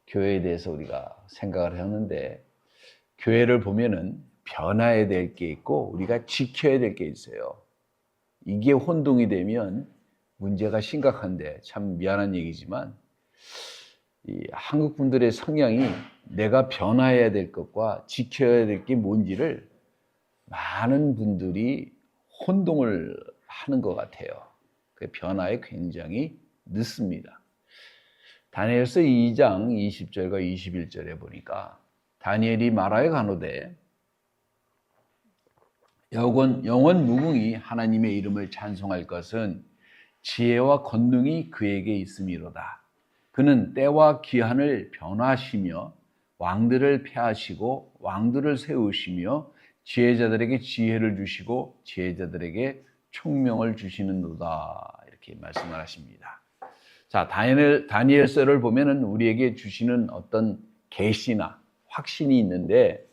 교회에 대해서 우리가 생각을 하는데, 교회를 보면은 변화해야 될 게 있고 우리가 지켜야 될 게 있어요. 이게 혼동이 되면 문제가 심각한데, 참 미안한 얘기지만 이 한국 분들의 성향이 내가 변화해야 될 것과 지켜야 될 게 뭔지를 많은 분들이 혼동을 하는 것 같아요. 그 변화에 굉장히 늦습니다. 다니엘서 2장 20절과 21절에 보니까 다니엘이 말하여 가노되 영원 무궁히 하나님의 이름을 찬송할 것은 지혜와 권능이 그에게 있음이로다. 그는 때와 기한을 변화하시며 왕들을 폐하시고 왕들을 세우시며 지혜자들에게 지혜를 주시고 지혜자들에게 총명을 주시는도다. 이렇게 말씀을 하십니다. 자, 다니엘서를 보면은 우리에게 주시는 어떤 계시나 확신이 있는데,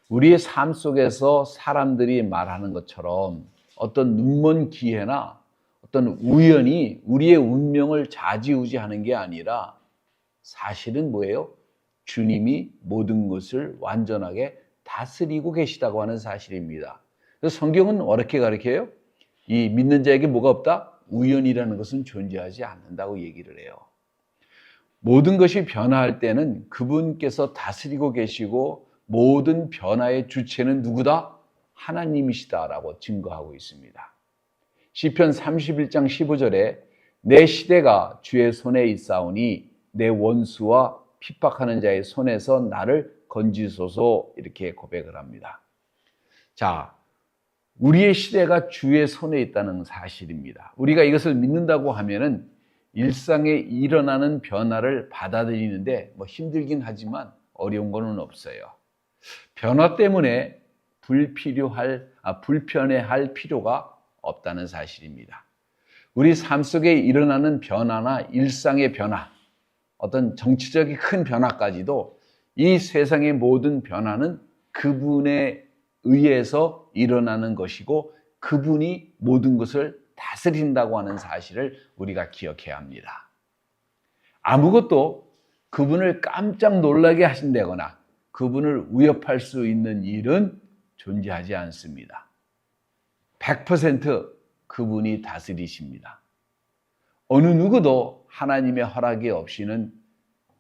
우리의 삶 속에서 사람들이 말하는 것처럼 어떤 눈먼 기회나 어떤 우연이 우리의 운명을 좌지우지하는 게 아니라 사실은 뭐예요? 주님이 모든 것을 완전하게 다스리고 계시다고 하는 사실입니다. 그래서 성경은 어떻게 가르쳐요? 이 믿는 자에게 뭐가 없다? 우연이라는 것은 존재하지 않는다고 얘기를 해요. 모든 것이 변화할 때는 그분께서 다스리고 계시고 모든 변화의 주체는 누구다? 하나님이시다라고 증거하고 있습니다. 시편 31장 15절에 내 시대가 주의 손에 있사오니 내 원수와 핍박하는 자의 손에서 나를 건지소서, 이렇게 고백을 합니다. 자, 우리의 시대가 주의 손에 있다는 사실입니다. 우리가 이것을 믿는다고 하면은 일상에 일어나는 변화를 받아들이는데 힘들긴 하지만 어려운 건 없어요. 변화 때문에 불편해할 필요가 없다는 사실입니다. 우리 삶 속에 일어나는 변화나 일상의 변화, 어떤 정치적인 큰 변화까지도 이 세상의 모든 변화는 그분에 의해서 일어나는 것이고 그분이 모든 것을 다스린다고 하는 사실을 우리가 기억해야 합니다. 아무것도 그분을 깜짝 놀라게 하신다거나 그분을 위협할 수 있는 일은 존재하지 않습니다. 100% 그분이 다스리십니다. 어느 누구도 하나님의 허락이 없이는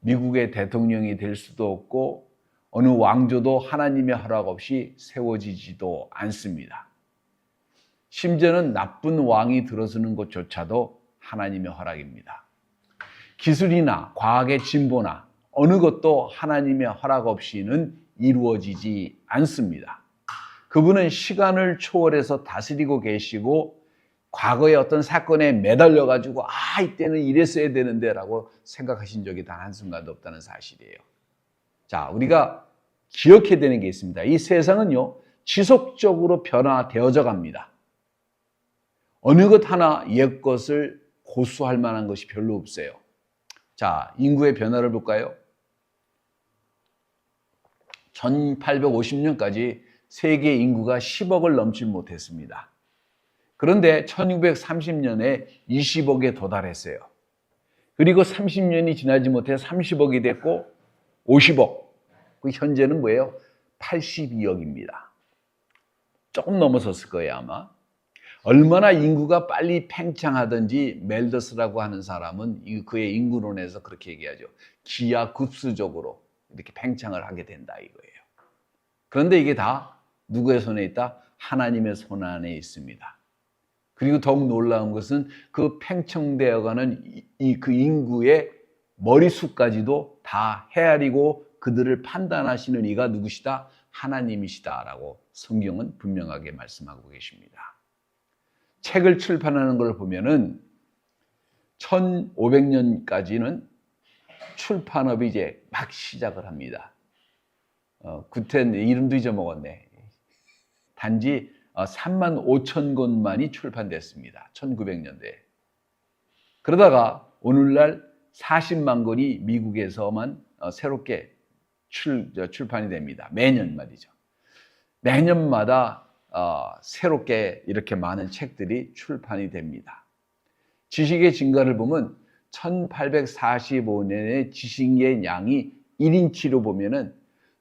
미국의 대통령이 될 수도 없고 어느 왕조도 하나님의 허락 없이 세워지지도 않습니다. 심지어는 나쁜 왕이 들어서는 것조차도 하나님의 허락입니다. 기술이나 과학의 진보나 어느 것도 하나님의 허락 없이는 이루어지지 않습니다. 그분은 시간을 초월해서 다스리고 계시고 과거의 어떤 사건에 매달려 가지고 이때는 이랬어야 되는데 라고 생각하신 적이 단 한순간도 없다는 사실이에요. 자, 우리가 기억해야 되는 게 있습니다. 이 세상은요, 지속적으로 변화되어져 갑니다. 어느 것 하나 옛 것을 고수할 만한 것이 별로 없어요. 자, 인구의 변화를 볼까요? 1850년까지 세계 인구가 10억을 넘지 못했습니다. 그런데 1930년에 20억에 도달했어요. 그리고 30년이 지나지 못해 30억이 됐고 50억. 현재는 뭐예요? 82억입니다. 조금 넘어섰을 거예요, 아마. 얼마나 인구가 빨리 팽창하든지 멜더스라고 하는 사람은 그의 인구론에서 그렇게 얘기하죠. 기하급수적으로 이렇게 팽창을 하게 된다 이거예요. 그런데 이게 다 누구의 손에 있다? 하나님의 손 안에 있습니다. 그리고 더욱 놀라운 것은 그 팽창되어가는 그 인구의 머리숱까지도 다 헤아리고 그들을 판단하시는 이가 누구시다? 하나님이시다라고 성경은 분명하게 말씀하고 계십니다. 책을 출판하는 걸 보면은 1500년까지는 출판업이 이제 막 시작을 합니다. 그때 이름도 잊어먹었네. 단지 3만 5천 권만이 출판됐습니다. 1900년대에. 그러다가 오늘날 40만 권이 미국에서만 새롭게 출판이 됩니다. 매년 말이죠. 매년마다 새롭게 이렇게 많은 책들이 출판이 됩니다. 지식의 증가를 보면 1845년에 지식의 양이 1인치로 보면은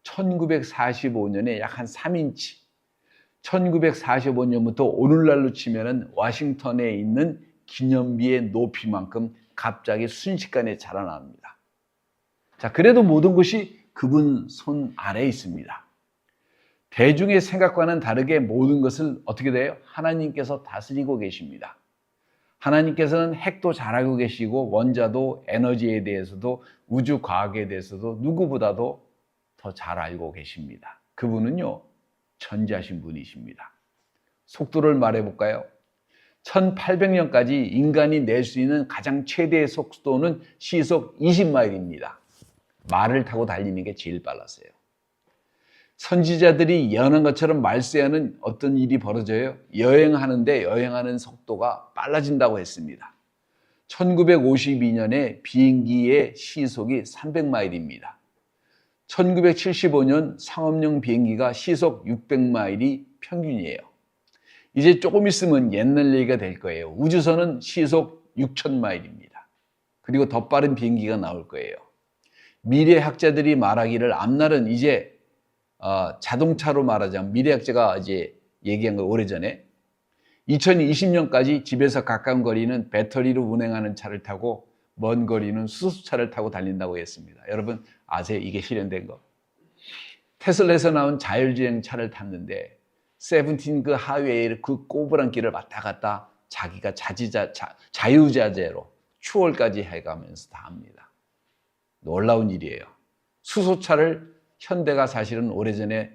1945년에 약 한 3인치, 1945년부터 오늘날로 치면은 와싱턴에 있는 기념비의 높이만큼 갑자기 순식간에 자라납니다. 자, 그래도 모든 것이 그분 손 아래에 있습니다. 대중의 생각과는 다르게 모든 것을 어떻게 돼요? 하나님께서 다스리고 계십니다. 하나님께서는 핵도 잘 알고 계시고 원자도 에너지에 대해서도 우주과학에 대해서도 누구보다도 더 잘 알고 계십니다. 그분은요, 전지하신 분이십니다. 속도를 말해볼까요? 1800년까지 인간이 낼 수 있는 가장 최대의 속도는 시속 20마일입니다. 말을 타고 달리는 게 제일 빨랐어요. 선지자들이 예언한 것처럼 말세에는 어떤 일이 벌어져요? 여행하는데 여행하는 속도가 빨라진다고 했습니다. 1952년에 비행기의 시속이 300마일입니다. 1975년 상업용 비행기가 시속 600마일이 평균이에요. 이제 조금 있으면 옛날 얘기가 될 거예요. 우주선은 시속 6000마일입니다. 그리고 더 빠른 비행기가 나올 거예요. 미래학자들이 말하기를 앞날은 이제 자동차로 말하자면 미래학자가 이제 얘기한 거 오래전에 2020년까지 집에서 가까운 거리는 배터리로 운행하는 차를 타고 먼 거리는 수소차를 타고 달린다고 했습니다. 여러분 아세요? 이게 실현된 거. 테슬라에서 나온 자율주행 차를 탔는데 세븐틴 그 하웨이를 그 꼬부랑 길을 왔다 갔다 자기가 자유자재로 추월까지 해가면서 다 합니다. 놀라운 일이에요. 수소차를 현대가 사실은 오래전에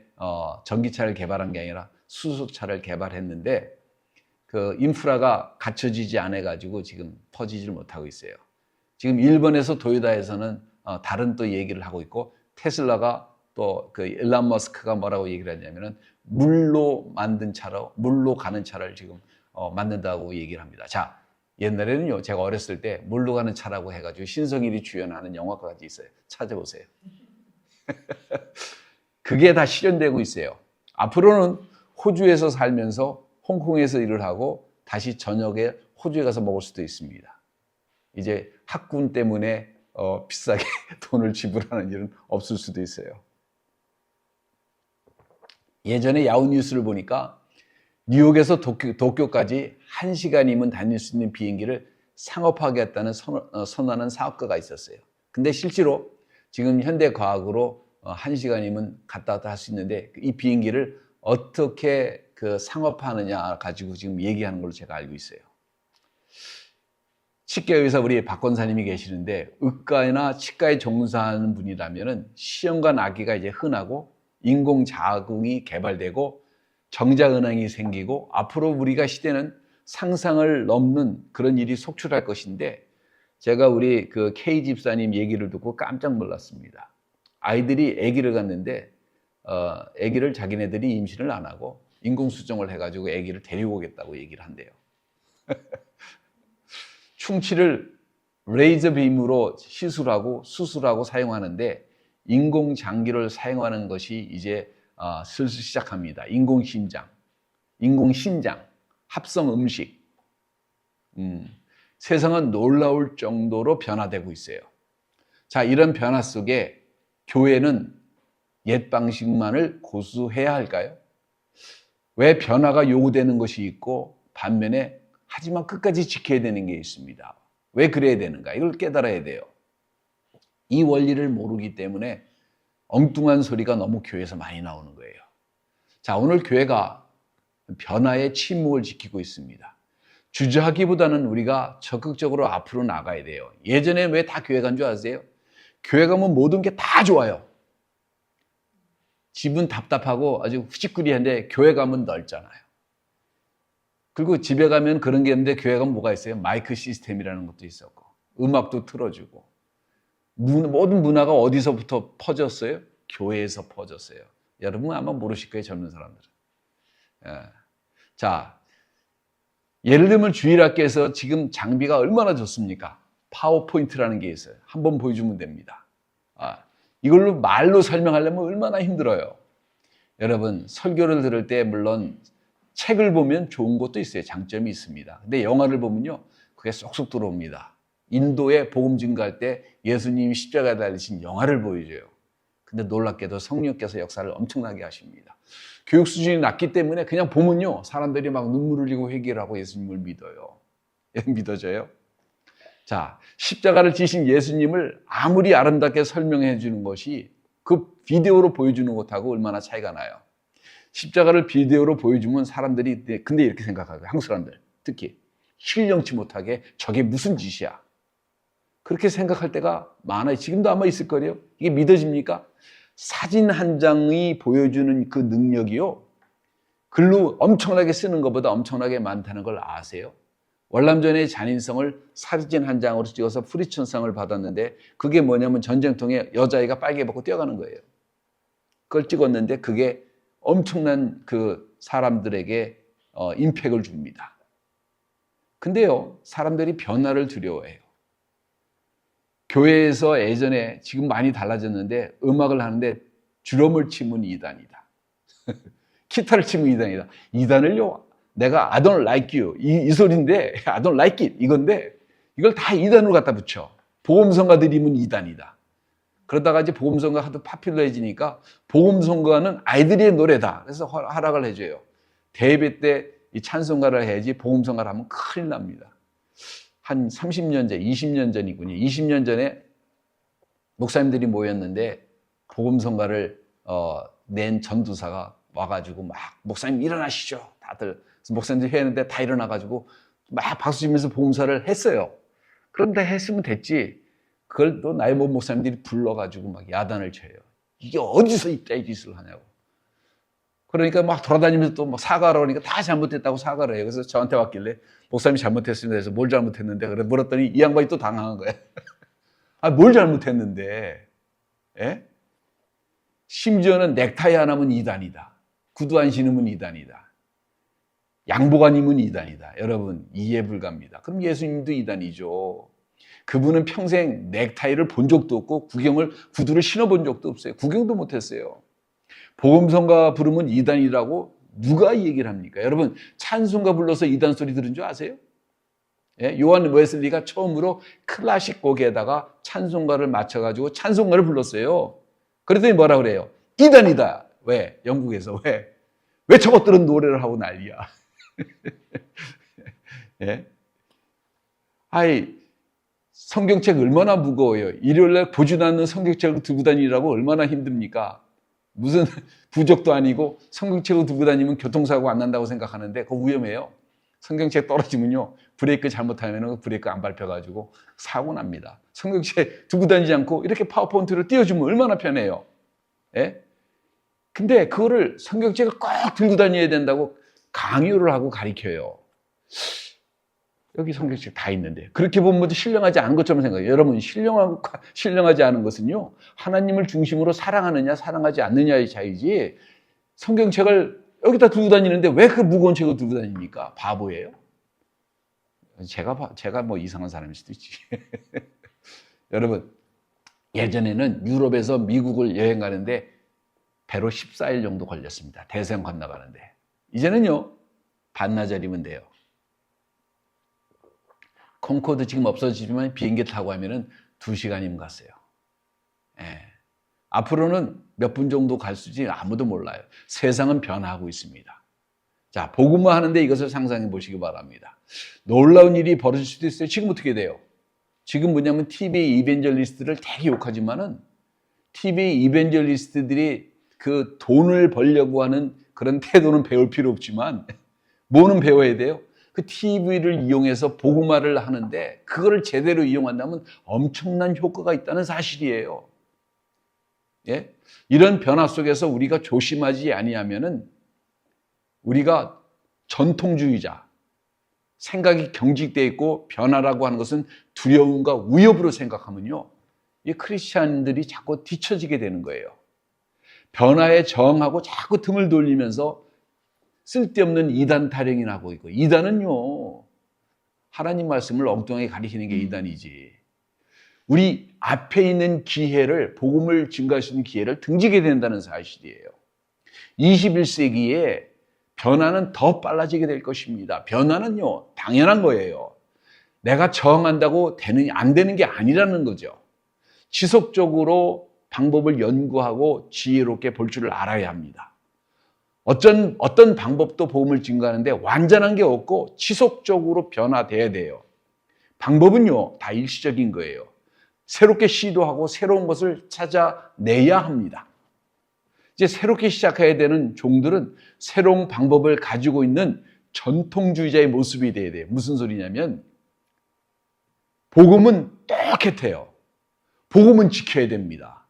전기차를 개발한 게 아니라 수소차를 개발했는데 그 인프라가 갖춰지지 않아가지고 지금 퍼지지를 못하고 있어요. 지금 일본에서 도요타에서는 다른 또 얘기를 하고 있고 테슬라가 또 그 일론 머스크가 뭐라고 얘기를 하냐면은 물로 만든 차로 물로 가는 차를 지금 만든다고 얘기를 합니다. 자, 옛날에는요 제가 어렸을 때 물로 가는 차라고 해가지고 신성일이 주연하는 영화까지 있어요. 찾아보세요. 그게 다 실현되고 있어요. 앞으로는 호주에서 살면서 홍콩에서 일을 하고 다시 저녁에 호주에 가서 먹을 수도 있습니다. 이제 학군 때문에 비싸게 돈을 지불하는 일은 없을 수도 있어요. 예전에 야후 뉴스를 보니까 뉴욕에서 도쿄까지 1시간이면 다닐 수 있는 비행기를 상업화하겠다는 선언하는 사업가가 있었어요. 근데 실제로 지금 현대과학으로 1시간이면 갔다 왔다 할 수 있는데 이 비행기를 어떻게 그 상업화하느냐 가지고 지금 얘기하는 걸로 제가 알고 있어요. 치과의사 우리 박 권사님이 계시는데 의과나 치과에 종사하는 분이라면은 시험관 아기가 이제 흔하고 인공자궁이 개발되고 정자은행이 생기고 앞으로 우리가 시대는 상상을 넘는 그런 일이 속출할 것인데 제가 우리 그 K 집사님 얘기를 듣고 깜짝 놀랐습니다. 아이들이 아기를 갖는데 아기를 자기네들이 임신을 안 하고 인공수정을 해가지고 아기를 데리고 오겠다고 얘기를 한대요. 충치를 레이저 빔으로 시술하고 수술하고 사용하는데 인공장기를 사용하는 것이 이제 슬슬 시작합니다. 인공심장, 합성 음식. 세상은 놀라울 정도로 변화되고 있어요. 자, 이런 변화 속에 교회는 옛 방식만을 고수해야 할까요? 왜 변화가 요구되는 것이 있고 반면에 하지만 끝까지 지켜야 되는 게 있습니다. 왜 그래야 되는가? 이걸 깨달아야 돼요. 이 원리를 모르기 때문에 엉뚱한 소리가 너무 교회에서 많이 나오는 거예요. 자, 오늘 교회가 변화의 침묵을 지키고 있습니다. 주저하기보다는 우리가 적극적으로 앞으로 나가야 돼요. 예전에 왜 다 교회 간 줄 아세요? 교회 가면 모든 게 다 좋아요. 집은 답답하고 아주 후지꾸리한데 교회 가면 넓잖아요. 그리고 집에 가면 그런 게 있는데 교회 가면 뭐가 있어요? 마이크 시스템이라는 것도 있었고 음악도 틀어주고 모든 문화가 어디서부터 퍼졌어요? 교회에서 퍼졌어요. 여러분 아마 모르실 거예요, 젊은 사람들은. 자, 예를 들면 주일학교에서 지금 장비가 얼마나 좋습니까? 파워포인트라는 게 있어요. 한번 보여주면 됩니다. 이걸로 말로 설명하려면 얼마나 힘들어요. 여러분 설교를 들을 때 물론 책을 보면 좋은 것도 있어요. 장점이 있습니다. 근데 영화를 보면요 그게 쏙쏙 들어옵니다. 인도에 복음 증거할 때 예수님이 십자가에 달리신 영화를 보여줘요. 근데 놀랍게도 성령께서 역사를 엄청나게 하십니다. 교육 수준이 낮기 때문에 그냥 보면요, 사람들이 막 눈물 흘리고 회개를 하고 예수님을 믿어요. 믿어져요? 자, 십자가를 지신 예수님을 아무리 아름답게 설명해 주는 것이 그 비디오로 보여주는 것하고 얼마나 차이가 나요. 십자가를 비디오로 보여주면 사람들이 근데 이렇게 생각하고, 한국 사람들 특히 신령치 못하게 저게 무슨 짓이야, 그렇게 생각할 때가 많아요. 지금도 아마 있을 거예요. 이게 믿어집니까? 사진 한 장이 보여주는 그 능력이요, 글로 엄청나게 쓰는 것보다 엄청나게 많다는 걸 아세요? 월남전의 잔인성을 사진 한 장으로 찍어서 프리천상을 받았는데, 그게 뭐냐면 전쟁통에 여자아이가 빨개 벗고 뛰어가는 거예요. 그걸 찍었는데 그게 엄청난 그 사람들에게 임팩을 줍니다. 근데요, 사람들이 변화를 두려워해요. 교회에서 예전에, 지금 많이 달라졌는데, 음악을 하는데 드럼을 치면 이단이다. 기타를 치면 이단이다. 이단을요, 내가 I don't like you 이 소리인데, I don't like it 이건데, 이걸 다 이단으로 갖다 붙여. 복음성가 드리면 이단이다. 그러다가 이제 복음성가 하도 파퓰러해지니까 복음성가는 아이들의 노래다, 그래서 허락을 해줘요. 대예배 때 이 찬송가를 해야지 복음성가를 하면 큰일 납니다. 한 30년 전, 20년 전이군요. 20년 전에 목사님들이 모였는데 복음성가를 낸 전도사가 와가지고 막, 목사님 일어나시죠, 다들. 그래서 목사님들이 했는데 다 일어나가지고 막 박수 치면서 복음사를 했어요. 그런데 했으면 됐지, 그걸 또 나이 먹은 목사님들이 불러가지고 막 야단을 쳐요. 이게 어디서 이따위 짓을 하냐고. 그러니까 막 돌아다니면서 또 막 사과하라고 하니까 다 잘못했다고 사과를 해요. 그래서 저한테 왔길래, 목사님이 잘못했습니다 해서 뭘 잘못했는데, 그래 물었더니 이 양반이 또 당황한 거예요. 아, 뭘 잘못했는데? 예? 심지어는 넥타이 하나면 이단이다, 구두 안 신으면 이단이다, 양복 안 입으면 이단이다. 여러분, 이해 불가입니다. 그럼 예수님도 이단이죠. 그분은 평생 넥타이를 본 적도 없고 구두를 신어본 적도 없어요. 구경도 못했어요. 복음성가 부르면 이단이라고 누가 얘기를 합니까? 여러분, 찬송가 불러서 이단 소리 들은 줄 아세요? 예? 요한 웨슬리가 처음으로 클래식 곡에다가 찬송가를 맞춰가지고 찬송가를 불렀어요. 그랬더니 뭐라 그래요? 이단이다. 왜? 영국에서. 왜 저것들은 노래를 하고 난리야? 예? 아이, 성경책 얼마나 무거워요. 일요일날 보지도 않는 성경책을 들고 다니라고 얼마나 힘듭니까? 무슨 부족도 아니고 성경책을 들고 다니면 교통사고 안 난다고 생각하는데 그거 위험해요. 성경책 떨어지면요, 브레이크 잘못하면 브레이크 안 밟혀가지고 사고 납니다. 성경책 들고 다니지 않고 이렇게 파워포인트로 띄워주면 얼마나 편해요. 예? 근데 그거를 성경책을 꼭 들고 다녀야 된다고 강요를 하고 가르쳐요. 여기 성경책 다 있는데 그렇게 보면 신령하지 않은 것처럼 생각해요. 여러분, 신령하지 않은 것은요, 하나님을 중심으로 사랑하느냐 사랑하지 않느냐의 차이지, 성경책을 여기다 들고 다니는데 왜 그 무거운 책을 들고 다닙니까? 바보예요? 제가 뭐 이상한 사람일 수도 있지. 여러분, 예전에는 유럽에서 미국을 여행 가는데 배로 14일 정도 걸렸습니다. 대서양 건너가는데. 이제는요, 반나절이면 돼요. 콩코드 지금 없어지지만 비행기 타고 하면은 2시간이면 갔어요. 예. 앞으로는 몇 분 정도 갈 수지 아무도 몰라요. 세상은 변화하고 있습니다. 자, 복음화 하는데 이것을 상상해 보시기 바랍니다. 놀라운 일이 벌어질 수도 있어요. 지금 어떻게 돼요? 지금 뭐냐면 TV 이벤젤리스트를 되게 욕하지만은 TV 이벤젤리스트들이 그 돈을 벌려고 하는 그런 태도는 배울 필요 없지만 뭐는 배워야 돼요? 그 TV를 이용해서 복음화를 하는데 그거를 제대로 이용한다면 엄청난 효과가 있다는 사실이에요. 예? 이런 변화 속에서 우리가 조심하지 아니하면은 우리가 전통주의자, 생각이 경직되어 있고 변화라고 하는 것은 두려움과 위협으로 생각하면요, 이 크리스찬들이 자꾸 뒤처지게 되는 거예요. 변화에 저항하고 자꾸 등을 돌리면서 쓸데없는 이단 타령이나 하고 있고, 이단은요, 하나님 말씀을 엉뚱하게 가리키는 게 이단이지. 우리 앞에 있는 기회를, 복음을 증거할 수 있는 기회를 등지게 된다는 사실이에요. 21세기에 변화는 더 빨라지게 될 것입니다. 변화는요, 당연한 거예요. 내가 저항한다고 안 되는 게 아니라는 거죠. 지속적으로 방법을 연구하고 지혜롭게 볼 줄을 알아야 합니다. 어떤 방법도 복음을 증거하는데 완전한 게 없고 지속적으로 변화돼야 돼요. 방법은요, 다 일시적인 거예요. 새롭게 시도하고 새로운 것을 찾아내야 합니다. 이제 새롭게 시작해야 되는 종들은 새로운 방법을 가지고 있는 전통주의자의 모습이 돼야 돼요. 무슨 소리냐면 복음은 똑같아요. 복음은 지켜야 됩니다.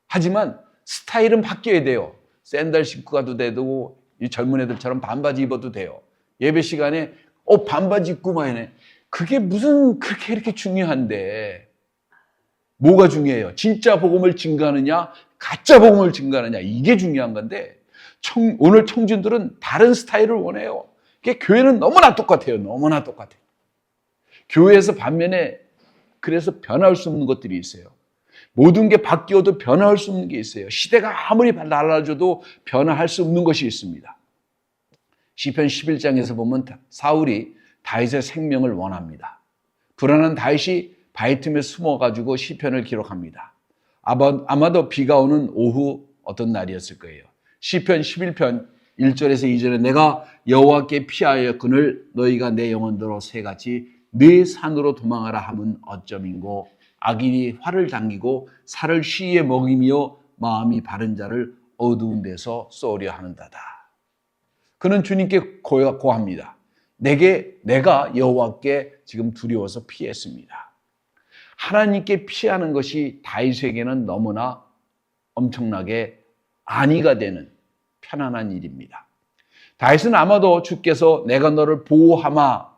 하지만 스타일은 바뀌어야 돼요. 샌들 신고 가도 되고 이 젊은 애들처럼 반바지 입어도 돼요. 예배 시간에 반바지 입고만 해네. 그게 무슨 그렇게 이렇게 중요한데 뭐가 중요해요? 진짜 복음을 증거하느냐 가짜 복음을 증거하느냐 이게 중요한 건데 오늘 청중들은 다른 스타일을 원해요. 교회는 너무나 똑같아요. 너무나 똑같아요. 교회에서 반면에 그래서 변할 수 없는 것들이 있어요. 모든 게 바뀌어도 변화할 수 없는 게 있어요. 시대가 아무리 달라져도 변화할 수 없는 것이 있습니다. 시편 11장에서 보면 사울이 다윗의 생명을 원합니다. 불안한 다윗이 바위 틈에 숨어가지고 시편을 기록합니다. 아마도 비가 오는 오후 어떤 날이었을 거예요. 시편 11편 1절에서 2절에 내가 여호와께 피하였거늘 너희가 내 영혼대로 새같이 네 산으로 도망하라 함은 어쩌민고 악인이 활을 당기고 살을 쉬에 먹이며 마음이 바른 자를 어두운 데서 쏘려 하는다다. 그는 주님께 고합니다. 내가 여호와께 지금 두려워서 피했습니다. 하나님께 피하는 것이 다윗에게는 너무나 엄청나게 안위가 되는 편안한 일입니다. 다윗은 아마도 주께서 내가 너를 보호하마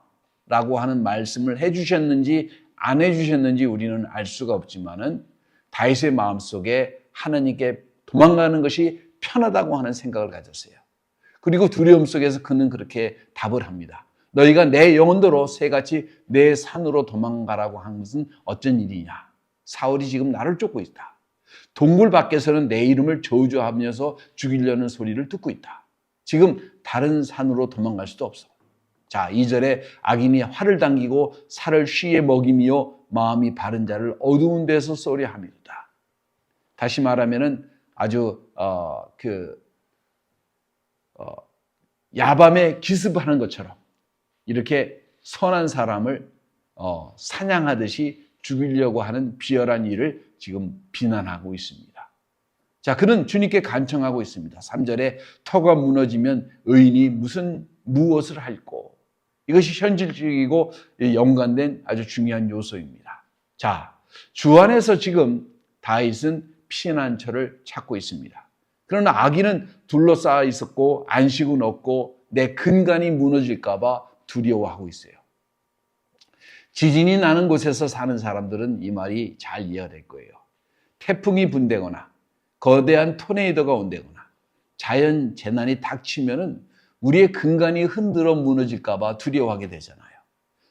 라고 하는 말씀을 해주셨는지 안 해주셨는지 우리는 알 수가 없지만은 다윗의 마음속에 하나님께 도망가는 것이 편하다고 하는 생각을 가졌어요. 그리고 두려움 속에서 그는 그렇게 답을 합니다. 너희가 내 영혼대로 새같이 내 산으로 도망가라고 한 것은 어쩐 일이냐. 사울이 지금 나를 쫓고 있다. 동굴 밖에서는 내 이름을 저주하면서 죽이려는 소리를 듣고 있다. 지금 다른 산으로 도망갈 수도 없어. 자, 2절에 악인이 활을 당기고 살을 쉬에 먹이며 마음이 바른 자를 어두운 데서 쏘려 합니다. 다시 말하면은 아주 야밤에 기습하는 것처럼 이렇게 선한 사람을 사냥하듯이 죽이려고 하는 비열한 일을 지금 비난하고 있습니다. 자, 그는 주님께 간청하고 있습니다. 3절에 터가 무너지면 의인이 무엇을 할꼬. 이것이 현실적이고 연관된 아주 중요한 요소입니다. 자, 주 안에서 지금 다윗은 피난처를 찾고 있습니다. 그러나 악인은 둘러싸여 있었고 안식은 없고 내 근간이 무너질까 봐 두려워하고 있어요. 지진이 나는 곳에서 사는 사람들은 이 말이 잘 이해가 될 거예요. 태풍이 분대거나 거대한 토네이도가 온다거나 자연 재난이 닥치면은 우리의 근간이 흔들어 무너질까 봐 두려워하게 되잖아요.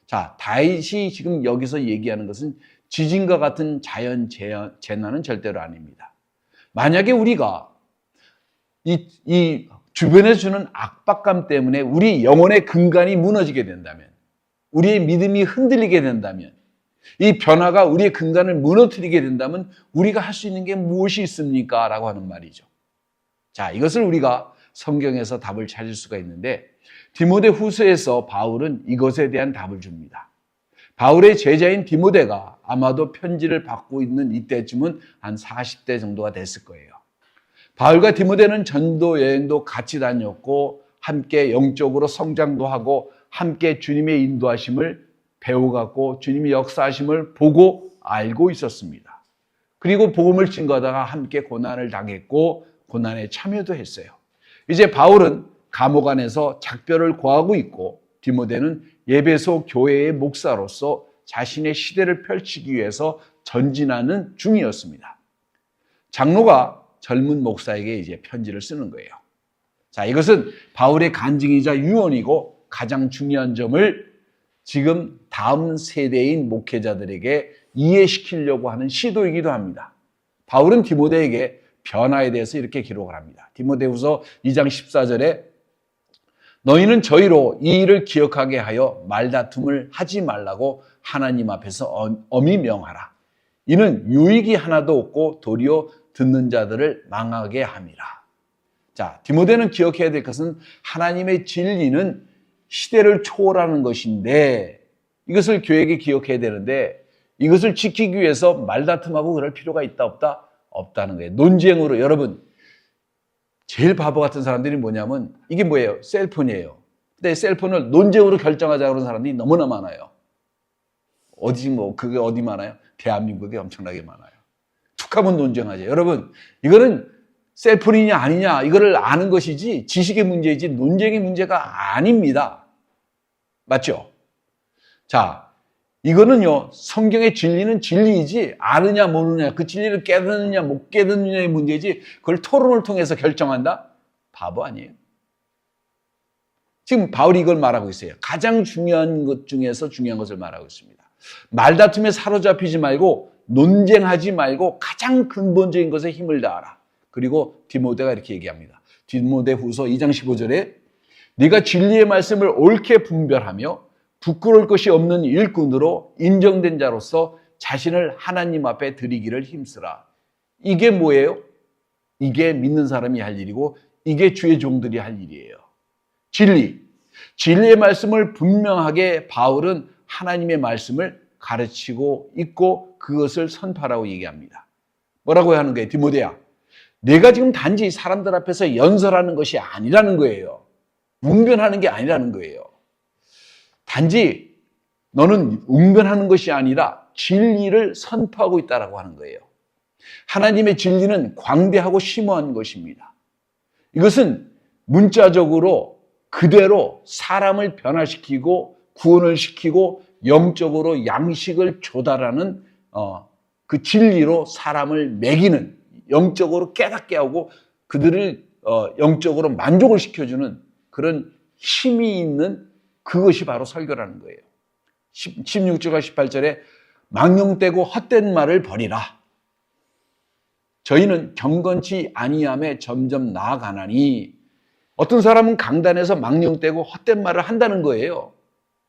자, 다윗이 지금 여기서 얘기하는 것은 지진과 같은 자연 재난은 절대로 아닙니다. 만약에 우리가 이 주변에서 주는 압박감 때문에 우리 영혼의 근간이 무너지게 된다면, 우리의 믿음이 흔들리게 된다면, 이 변화가 우리의 근간을 무너뜨리게 된다면 우리가 할 수 있는 게 무엇이 있습니까? 라고 하는 말이죠. 자, 이것을 우리가 성경에서 답을 찾을 수가 있는데 디모데 후서에서 바울은 이것에 대한 답을 줍니다. 바울의 제자인 디모데가 아마도 편지를 받고 있는 이때쯤은 한 40대 정도가 됐을 거예요. 바울과 디모데는 전도 여행도 같이 다녔고 함께 영적으로 성장도 하고 함께 주님의 인도하심을 배워갖고 주님의 역사하심을 보고 알고 있었습니다. 그리고 복음을 증거하다가 함께 고난을 당했고 고난에 참여도 했어요. 이제 바울은 감옥 안에서 작별을 고하고 있고 디모데는 에베소 교회의 목사로서 자신의 시대를 펼치기 위해서 전진하는 중이었습니다. 장로가 젊은 목사에게 이제 편지를 쓰는 거예요. 자, 이것은 바울의 간증이자 유언이고 가장 중요한 점을 지금 다음 세대인 목회자들에게 이해시키려고 하는 시도이기도 합니다. 바울은 디모데에게 변화에 대해서 이렇게 기록을 합니다. 디모데후서 2장 14절에 너희는 저희로 이 일을 기억하게 하여 말다툼을 하지 말라고 하나님 앞에서 엄히 명하라. 이는 유익이 하나도 없고 도리어 듣는 자들을 망하게 함이라. 자, 디모데는 기억해야 될 것은 하나님의 진리는 시대를 초월하는 것인데 이것을 교회에게 기억해야 되는데 이것을 지키기 위해서 말다툼하고 그럴 필요가 있다 없다? 없다는 거예요. 논쟁으로 여러분 제일 바보 같은 사람들이 뭐냐면 이게 뭐예요? 셀폰이에요. 근데 셀폰을 논쟁으로 결정하자 그러는 사람들이 너무나 많아요. 그게 어디 많아요? 대한민국에 엄청나게 많아요. 툭하면 논쟁하죠. 여러분 이거는 셀폰이냐 아니냐 이거를 아는 것이지 지식의 문제이지 논쟁의 문제가 아닙니다. 맞죠? 자, 이거는요 성경의 진리는 진리이지 아느냐 모르느냐 그 진리를 깨닫느냐 못 깨닫느냐의 문제이지 그걸 토론을 통해서 결정한다? 바보 아니에요. 지금 바울이 이걸 말하고 있어요. 가장 중요한 것 중에서 중요한 것을 말하고 있습니다. 말다툼에 사로잡히지 말고 논쟁하지 말고 가장 근본적인 것에 힘을 다하라. 그리고 디모데가 이렇게 얘기합니다. 디모데 후서 2장 15절에 네가 진리의 말씀을 옳게 분별하며 부끄러울 것이 없는 일꾼으로 인정된 자로서 자신을 하나님 앞에 드리기를 힘쓰라. 이게 뭐예요? 이게 믿는 사람이 할 일이고 이게 주의 종들이 할 일이에요. 진리의 말씀을 분명하게 바울은 하나님의 말씀을 가르치고 있고 그것을 선포하라고 얘기합니다. 뭐라고 하는 거예요? 디모데야, 내가 지금 단지 사람들 앞에서 연설하는 것이 아니라는 거예요. 웅변하는 게 아니라는 거예요. 단지 너는 웅변하는 것이 아니라 진리를 선포하고 있다라고 하는 거예요. 하나님의 진리는 광대하고 심오한 것입니다. 이것은 문자적으로 그대로 사람을 변화시키고 구원을 시키고 영적으로 양식을 조달하는 그 진리로 사람을 먹이는 영적으로 깨닫게 하고 그들을 영적으로 만족을 시켜주는 그런 힘이 있는 그것이 바로 설교라는 거예요. 16절과 18절에 망령되고 헛된 말을 버리라. 저희는 경건치 아니함에 점점 나아가나니 어떤 사람은 강단에서 망령되고 헛된 말을 한다는 거예요.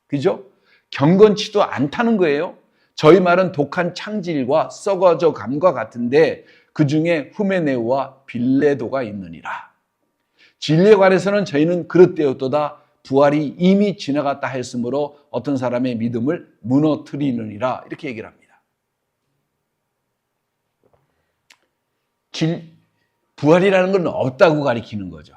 그죠? 경건치도 않다는 거예요. 저희 말은 독한 창질과 썩어져 감과 같은데 그 중에 후메네오와 빌레도가 있느니라. 진리에 관해서는 저희는 그릇되었도다. 부활이 이미 지나갔다 했으므로 어떤 사람의 믿음을 무너뜨리느니라. 이렇게 얘기를 합니다. 부활이라는 건 없다고 가리키는 거죠.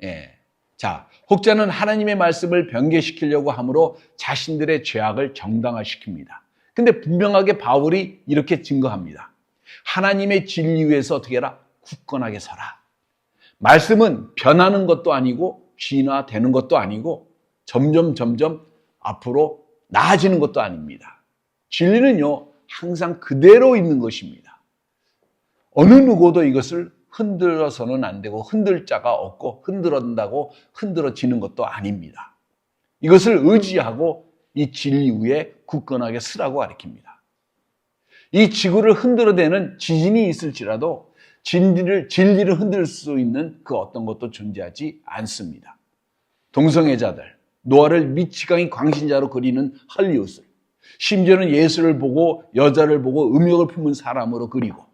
예. 자, 혹자는 하나님의 말씀을 변개시키려고 함으로 자신들의 죄악을 정당화시킵니다. 근데 분명하게 바울이 이렇게 증거합니다. 하나님의 진리 위에서 어떻게 해라? 굳건하게 서라. 말씀은 변하는 것도 아니고 진화되는 것도 아니고 점점 앞으로 나아지는 것도 아닙니다. 진리는요 항상 그대로 있는 것입니다. 어느 누구도 이것을 흔들어서는 안 되고 흔들 자가 없고 흔들어진다고 흔들어지는 것도 아닙니다. 이것을 의지하고 이 진리 위에 굳건하게 서라고 가르칩니다. 이 지구를 흔들어대는 지진이 있을지라도 진리를 흔들 수 있는 그 어떤 것도 존재하지 않습니다. 동성애자들, 노아를 미치광이 광신자로 그리는 헐리우드, 심지어는 예수를 보고 여자를 보고 음욕을 품은 사람으로 그리고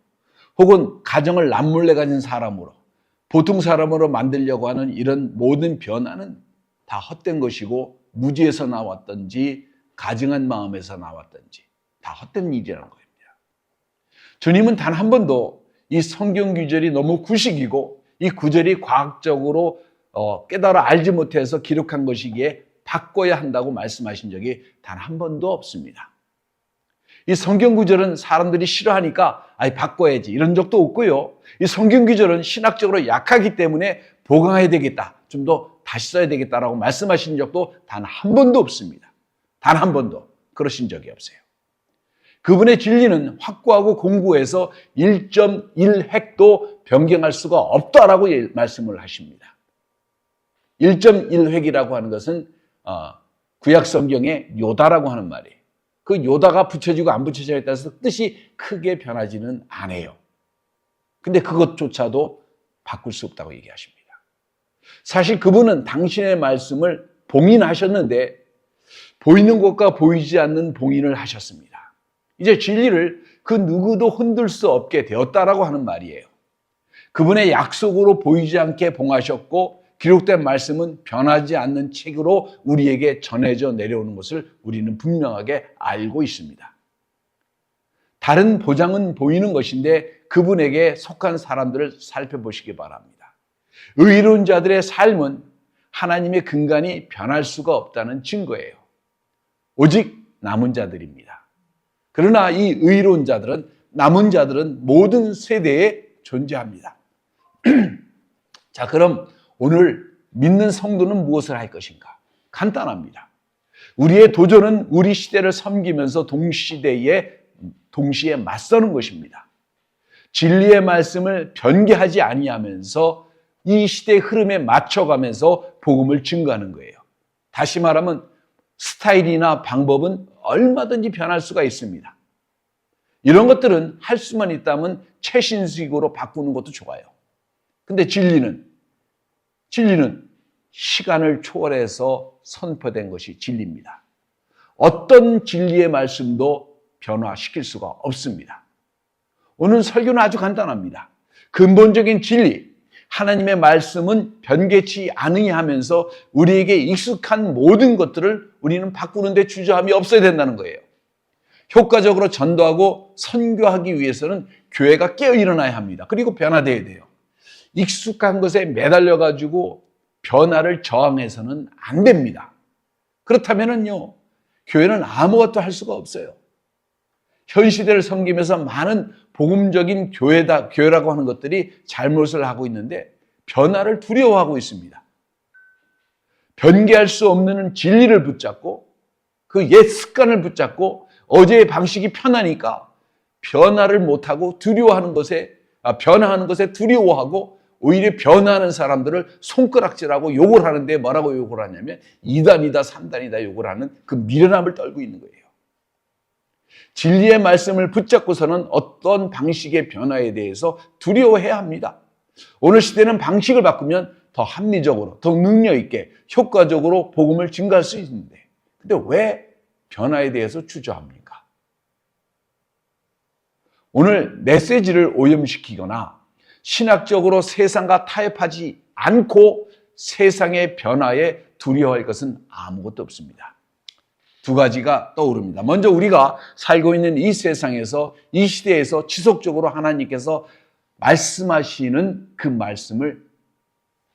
혹은 가정을 남몰래 가진 사람으로 보통 사람으로 만들려고 하는 이런 모든 변화는 다 헛된 것이고 무지에서 나왔든지 가증한 마음에서 나왔든지 다 헛된 일이라는 겁니다. 주님은 단 한 번도 이 성경 구절이 너무 구식이고 이 구절이 과학적으로 깨달아 알지 못해서 기록한 것이기에 바꿔야 한다고 말씀하신 적이 단 한 번도 없습니다. 이 성경 구절은 사람들이 싫어하니까 바꿔야지 이런 적도 없고요. 이 성경 구절은 신학적으로 약하기 때문에 보강해야 되겠다. 좀 더 다시 써야 되겠다라고 말씀하신 적도 단 한 번도 없습니다. 단 한 번도 그러신 적이 없어요. 그분의 진리는 확고하고 공고해서 1.1획도 변경할 수가 없다라고 말씀을 하십니다. 1.1획이라고 하는 것은 구약 성경의 요다라고 하는 말이에요. 그 요다가 붙여지고 안 붙여지냐에 따라서 뜻이 크게 변하지는 않아요. 근데 그것조차도 바꿀 수 없다고 얘기하십니다. 사실 그분은 당신의 말씀을 봉인하셨는데 보이는 것과 보이지 않는 봉인을 하셨습니다. 이제 진리를 그 누구도 흔들 수 없게 되었다라고 하는 말이에요. 그분의 약속으로 보이지 않게 봉하셨고 기록된 말씀은 변하지 않는 책으로 우리에게 전해져 내려오는 것을 우리는 분명하게 알고 있습니다. 다른 보장은 보이는 것인데 그분에게 속한 사람들을 살펴보시기 바랍니다. 의로운 자들의 삶은 하나님의 근간이 변할 수가 없다는 증거예요. 오직 남은 자들입니다. 그러나 이 의로운 자들은, 남은 자들은 모든 세대에 존재합니다. 자, 그럼 오늘 믿는 성도는 무엇을 할 것인가? 간단합니다. 우리의 도전은 우리 시대를 섬기면서 동시에 맞서는 것입니다. 진리의 말씀을 변개하지 아니하면서 이 시대의 흐름에 맞춰가면서 복음을 증거하는 거예요. 다시 말하면 스타일이나 방법은 얼마든지 변할 수가 있습니다. 이런 것들은 할 수만 있다면 최신식으로 바꾸는 것도 좋아요. 근데 진리는 시간을 초월해서 선포된 것이 진리입니다. 어떤 진리의 말씀도 변화시킬 수가 없습니다. 오늘 설교는 아주 간단합니다. 근본적인 진리, 하나님의 말씀은 변개치 않으하면서 우리에게 익숙한 모든 것들을 우리는 바꾸는 데 주저함이 없어야 된다는 거예요. 효과적으로 전도하고 선교하기 위해서는 교회가 깨어 일어나야 합니다. 그리고 변화돼야 돼요. 익숙한 것에 매달려가지고 변화를 저항해서는 안 됩니다. 그렇다면요, 교회는 아무것도 할 수가 없어요. 현 시대를 섬기면서 많은 복음적인 교회라고 하는 것들이 잘못을 하고 있는데 변화를 두려워하고 있습니다. 변개할 수 없는 진리를 붙잡고 그 옛 습관을 붙잡고 어제의 방식이 편하니까 변화를 못하고 변화하는 것에 두려워하고 오히려 변화하는 사람들을 손가락질하고 욕을 하는데 뭐라고 욕을 하냐면 2단이다 3단이다 욕을 하는 그 미련함을 떨고 있는 거예요. 진리의 말씀을 붙잡고서는 어떤 방식의 변화에 대해서 두려워해야 합니다. 오늘 시대는 방식을 바꾸면 더 합리적으로, 더 능력 있게, 효과적으로 복음을 증가할 수 있는데 근데 왜 변화에 대해서 주저합니까? 오늘 메시지를 오염시키거나 신학적으로 세상과 타협하지 않고 세상의 변화에 두려워할 것은 아무것도 없습니다. 두 가지가 떠오릅니다. 먼저 우리가 살고 있는 이 세상에서, 이 시대에서 지속적으로 하나님께서 말씀하시는 그 말씀을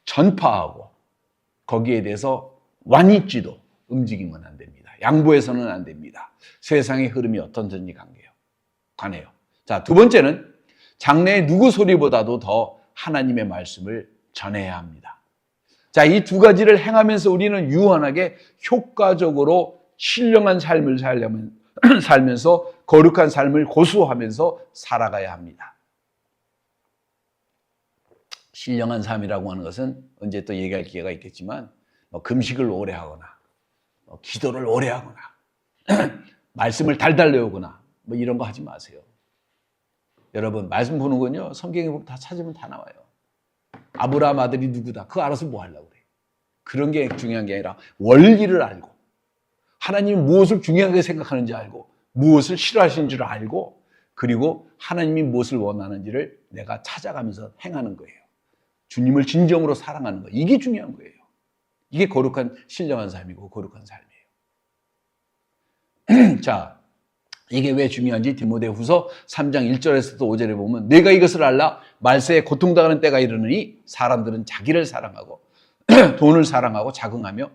전파하고 거기에 대해서 완입지도 움직이면 안 됩니다. 양보해서는 안 됩니다. 세상의 흐름이 어떤지 관해요. 자, 두 번째는 장래의 누구 소리보다도 더 하나님의 말씀을 전해야 합니다. 자, 이 두 가지를 행하면서 우리는 유한하게 효과적으로 신령한 삶을 살면서 거룩한 삶을 고수하면서 살아가야 합니다. 신령한 삶이라고 하는 것은 언제 또 얘기할 기회가 있겠지만 금식을 오래 하거나 기도를 오래 하거나 말씀을 달달 외우거나 이런 거 하지 마세요. 여러분, 말씀 보는 건요, 성경에 보면 다 찾으면 다 나와요. 아브라함 아들이 누구다, 그거 알아서 뭐 하려고 그래. 그런 게 중요한 게 아니라 원리를 알고 하나님이 무엇을 중요하게 생각하는지 알고 무엇을 싫어하시는 줄 알고 그리고 하나님이 무엇을 원하는지를 내가 찾아가면서 행하는 거예요. 주님을 진정으로 사랑하는 거, 이게 중요한 거예요. 이게 거룩한 신령한 삶이고 거룩한 삶이에요. 자, 이게 왜 중요한지 디모데후서 3장 1절에서도 5절에 보면 내가 이것을 알라 말세에 고통당하는 때가 이르느니 사람들은 자기를 사랑하고 돈을 사랑하고 자긍하며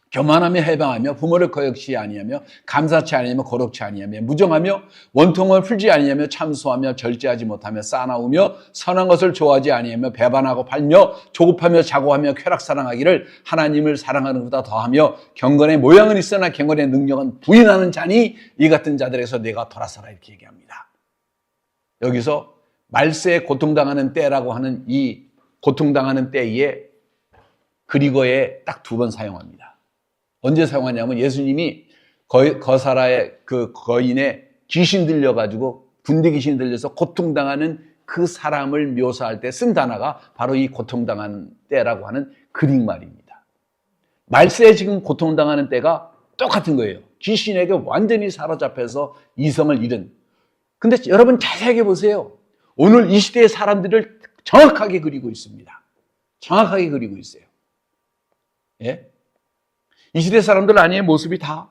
교만하며 해방하며 부모를 거역치 아니하며 감사치 아니하며 거룩치 아니하며 무정하며 원통을 풀지 아니하며 참소하며 절제하지 못하며 싸나우며 선한 것을 좋아하지 아니하며 배반하고 팔며 조급하며 자고하며 쾌락 사랑하기를 하나님을 사랑하는 것보다 더하며 경건의 모양은 있으나 경건의 능력은 부인하는 자니 이 같은 자들에서 내가 돌아서라 이렇게 얘기합니다. 여기서 말세에 고통당하는 때라고 하는 이 고통당하는 때에 그리고에 딱 두 번 사용합니다. 언제 사용하냐면 예수님이 거사라의 그 거인의 귀신 들려가지고 군대 귀신 들려서 고통당하는 그 사람을 묘사할 때 쓴 단어가 바로 이 고통당하는 때라고 하는 그릭 말입니다. 말세에 지금 고통당하는 때가 똑같은 거예요. 귀신에게 완전히 사로잡혀서 이성을 잃은. 근데 여러분 자세하게 보세요. 오늘 이 시대의 사람들을 정확하게 그리고 있습니다. 정확하게 그리고 있어요. 예? 이 시대 사람들 아니에요. 모습이 다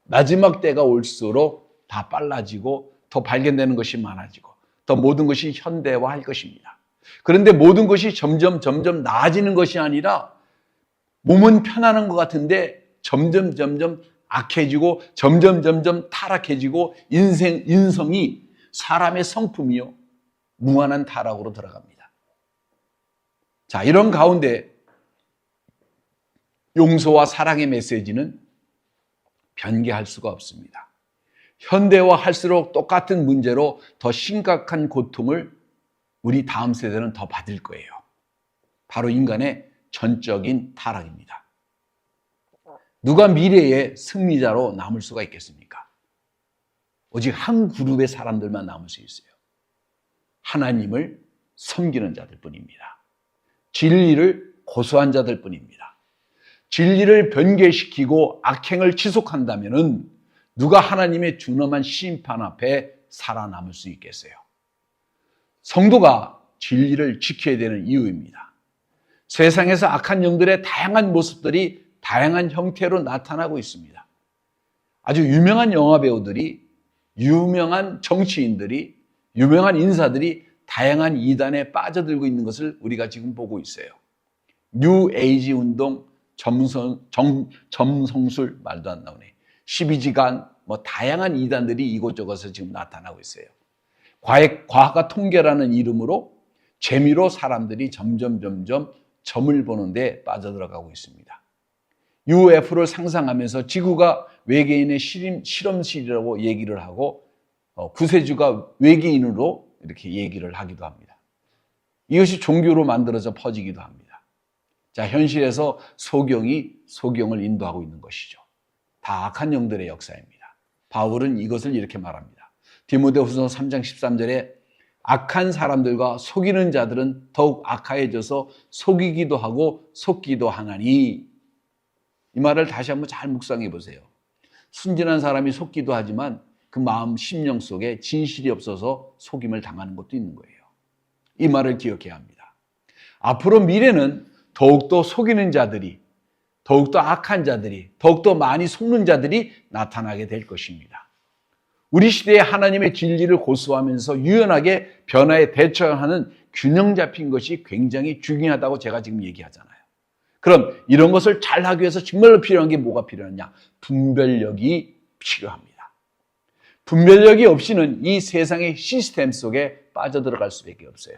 마지막 때가 올수록 다 빨라지고 더 발견되는 것이 많아지고 더 모든 것이 현대화할 것입니다. 그런데 모든 것이 점점 나아지는 것이 아니라 몸은 편안한 것 같은데 점점 악해지고 점점 타락해지고 인성이 사람의 성품이요 무한한 타락으로 들어갑니다. 자, 이런 가운데 용서와 사랑의 메시지는 변개할 수가 없습니다. 현대화할수록 똑같은 문제로 더 심각한 고통을 우리 다음 세대는 더 받을 거예요. 바로 인간의 전적인 타락입니다. 누가 미래의 승리자로 남을 수가 있겠습니까? 오직 한 그룹의 사람들만 남을 수 있어요. 하나님을 섬기는 자들 뿐입니다. 진리를 고수한 자들 뿐입니다. 진리를 변개시키고 악행을 지속한다면 누가 하나님의 준엄한 심판 앞에 살아남을 수 있겠어요? 성도가 진리를 지켜야 되는 이유입니다. 세상에서 악한 영들의 다양한 모습들이 다양한 형태로 나타나고 있습니다. 아주 유명한 영화배우들이, 유명한 정치인들이, 유명한 인사들이 다양한 이단에 빠져들고 있는 것을 우리가 지금 보고 있어요. 뉴 에이지 운동, 점성술, 말도 안 나오네. 12지간, 다양한 이단들이 이곳저곳에 지금 나타나고 있어요. 과학과 통계라는 이름으로 재미로 사람들이 점점 점을 보는데 빠져들어가고 있습니다. UFO를 상상하면서 지구가 외계인의 실험실이라고 얘기를 하고 구세주가 외계인으로 이렇게 얘기를 하기도 합니다. 이것이 종교로 만들어져 퍼지기도 합니다. 자, 현실에서 소경을 인도하고 있는 것이죠. 다 악한 영들의 역사입니다. 바울은 이것을 이렇게 말합니다. 디모데후서 3장 13절에 악한 사람들과 속이는 자들은 더욱 악하여져서 속이기도 하고 속기도 하나니, 이 말을 다시 한번 잘 묵상해 보세요. 순진한 사람이 속기도 하지만 그 마음 심령 속에 진실이 없어서 속임을 당하는 것도 있는 거예요. 이 말을 기억해야 합니다. 앞으로 미래는 더욱더 속이는 자들이, 더욱더 악한 자들이, 더욱더 많이 속는 자들이 나타나게 될 것입니다. 우리 시대에 하나님의 진리를 고수하면서 유연하게 변화에 대처하는 균형 잡힌 것이 굉장히 중요하다고 제가 지금 얘기하잖아요. 그럼 이런 것을 잘하기 위해서 정말로 필요한 게 뭐가 필요하냐? 분별력이 필요합니다. 분별력이 없이는 이 세상의 시스템 속에 빠져들어갈 수밖에 없어요.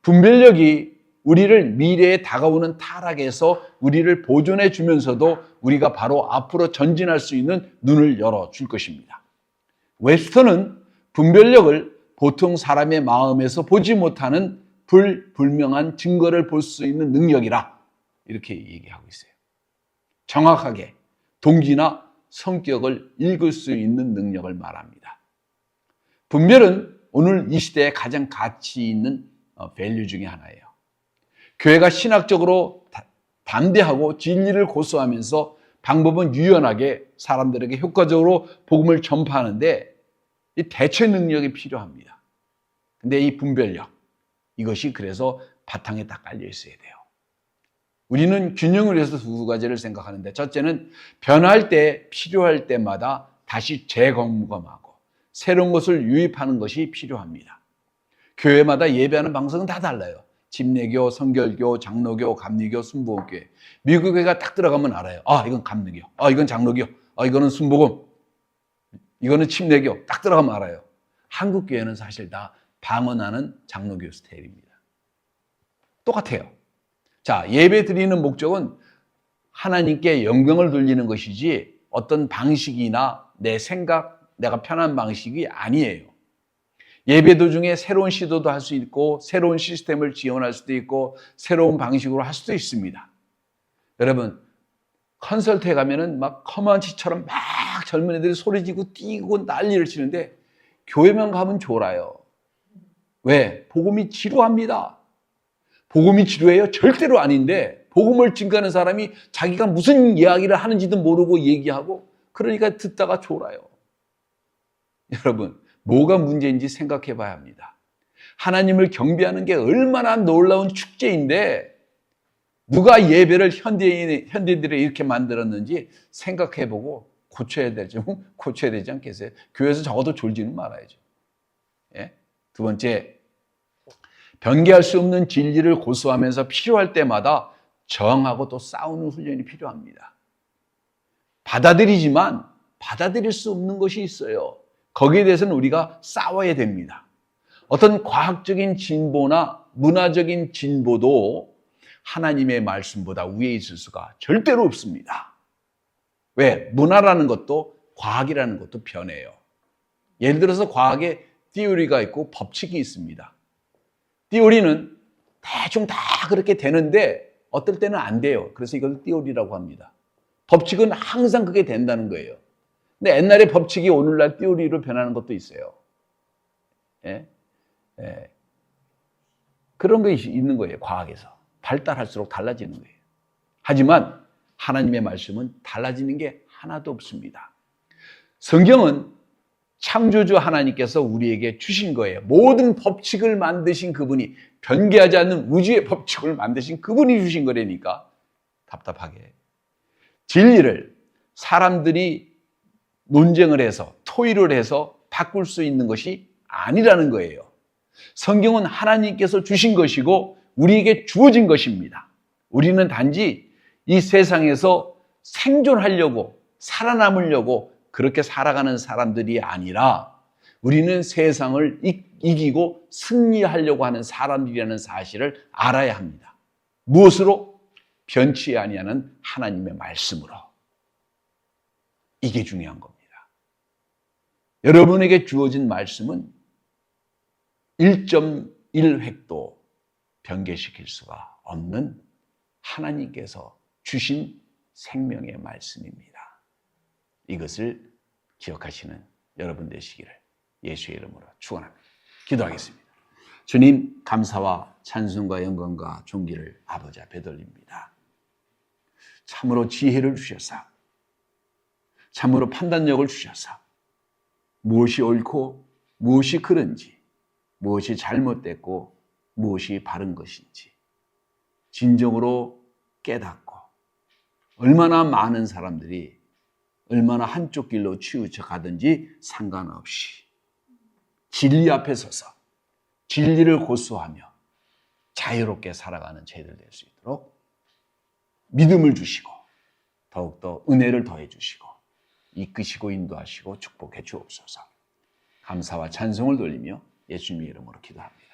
분별력이 우리를 미래에 다가오는 타락에서 우리를 보존해 주면서도 우리가 바로 앞으로 전진할 수 있는 눈을 열어줄 것입니다. 웹스터는 분별력을 보통 사람의 마음에서 보지 못하는 불분명한 증거를 볼 수 있는 능력이라 이렇게 얘기하고 있어요. 정확하게 동기나 성격을 읽을 수 있는 능력을 말합니다. 분별은 오늘 이 시대에 가장 가치 있는 밸류 중에 하나예요. 교회가 신학적으로 담대하고 진리를 고수하면서 방법은 유연하게 사람들에게 효과적으로 복음을 전파하는데 이 대처 능력이 필요합니다. 근데 이 분별력, 이것이 그래서 바탕에 딱 깔려 있어야 돼요. 우리는 균형을 위해서 두 가지를 생각하는데, 첫째는 변할 때, 필요할 때마다 다시 재검검하고 새로운 것을 유입하는 것이 필요합니다. 교회마다 예배하는 방식은 다 달라요. 침례교, 성결교, 장로교, 감리교, 순복음교회. 미국 교회가 딱 들어가면 알아요. 아, 이건 감리교. 아, 이건 장로교. 아, 이거는 순복음. 이거는 침례교. 딱 들어가면 알아요. 한국 교회는 사실 다 방언하는 장로교 스타일입니다. 똑같아요. 자, 예배 드리는 목적은 하나님께 영광을 돌리는 것이지 어떤 방식이나 내 생각, 내가 편한 방식이 아니에요. 예배 도중에 새로운 시도도 할 수 있고 새로운 시스템을 지원할 수도 있고 새로운 방식으로 할 수도 있습니다. 여러분, 컨설트에 가면은 막 커먼치처럼 막 젊은 애들이 소리 지고 뛰고 난리를 치는데 교회만 가면 졸아요. 왜? 복음이 지루합니다. 복음이 지루해요? 절대로 아닌데 복음을 증거하는 사람이 자기가 무슨 이야기를 하는지도 모르고 얘기하고 그러니까 듣다가 졸아요. 여러분, 뭐가 문제인지 생각해 봐야 합니다. 하나님을 경배하는 게 얼마나 놀라운 축제인데 누가 예배를 현대인들이 이렇게 만들었는지 생각해 보고 고쳐야 되지 않겠어요? 교회에서 적어도 졸지는 말아야죠. 예? 두 번째, 변개할 수 없는 진리를 고수하면서 필요할 때마다 저항하고 또 싸우는 훈련이 필요합니다. 받아들이지만 받아들일 수 없는 것이 있어요. 거기에 대해서는 우리가 싸워야 됩니다. 어떤 과학적인 진보나 문화적인 진보도 하나님의 말씀보다 위에 있을 수가 절대로 없습니다. 왜? 문화라는 것도 과학이라는 것도 변해요. 예를 들어서 과학에 티오리가 있고 법칙이 있습니다. 티오리는 대충 다 그렇게 되는데 어떨 때는 안 돼요. 그래서 이걸 티오리라고 합니다. 법칙은 항상 그게 된다는 거예요. 근데 옛날에 법칙이 오늘날 티오리로 변하는 것도 있어요. 예? 예. 그런 것이 있는 거예요. 과학에서. 발달할수록 달라지는 거예요. 하지만 하나님의 말씀은 달라지는 게 하나도 없습니다. 성경은 창조주 하나님께서 우리에게 주신 거예요. 모든 법칙을 만드신 그분이, 변개하지 않는 우주의 법칙을 만드신 그분이 주신 거라니까 답답하게. 진리를 사람들이 논쟁을 해서 토의를 해서 바꿀 수 있는 것이 아니라는 거예요. 성경은 하나님께서 주신 것이고 우리에게 주어진 것입니다. 우리는 단지 이 세상에서 생존하려고 살아남으려고 그렇게 살아가는 사람들이 아니라 우리는 세상을 이기고 승리하려고 하는 사람들이라는 사실을 알아야 합니다. 무엇으로? 변치 아니하는 하나님의 말씀으로. 이게 중요한 겁니다. 여러분에게 주어진 말씀은 1.1획도 변개시킬 수가 없는 하나님께서 주신 생명의 말씀입니다. 이것을 기억하시는 여러분 되시기를 예수의 이름으로 축원합니다. 기도하겠습니다. 주님, 감사와 찬송과 영광과 존귀를 아버지 앞에 돌립니다. 참으로 지혜를 주셔서, 참으로 판단력을 주셔서 무엇이 옳고 무엇이 그른지, 무엇이 잘못됐고 무엇이 바른 것인지 진정으로 깨닫고, 얼마나 많은 사람들이 얼마나 한쪽 길로 치우쳐 가든지 상관없이 진리 앞에 서서 진리를 고수하며 자유롭게 살아가는 저희들 될 수 있도록 믿음을 주시고 더욱더 은혜를 더해 주시고 이끄시고 인도하시고 축복해 주옵소서. 감사와 찬송을 돌리며 예수님의 이름으로 기도합니다.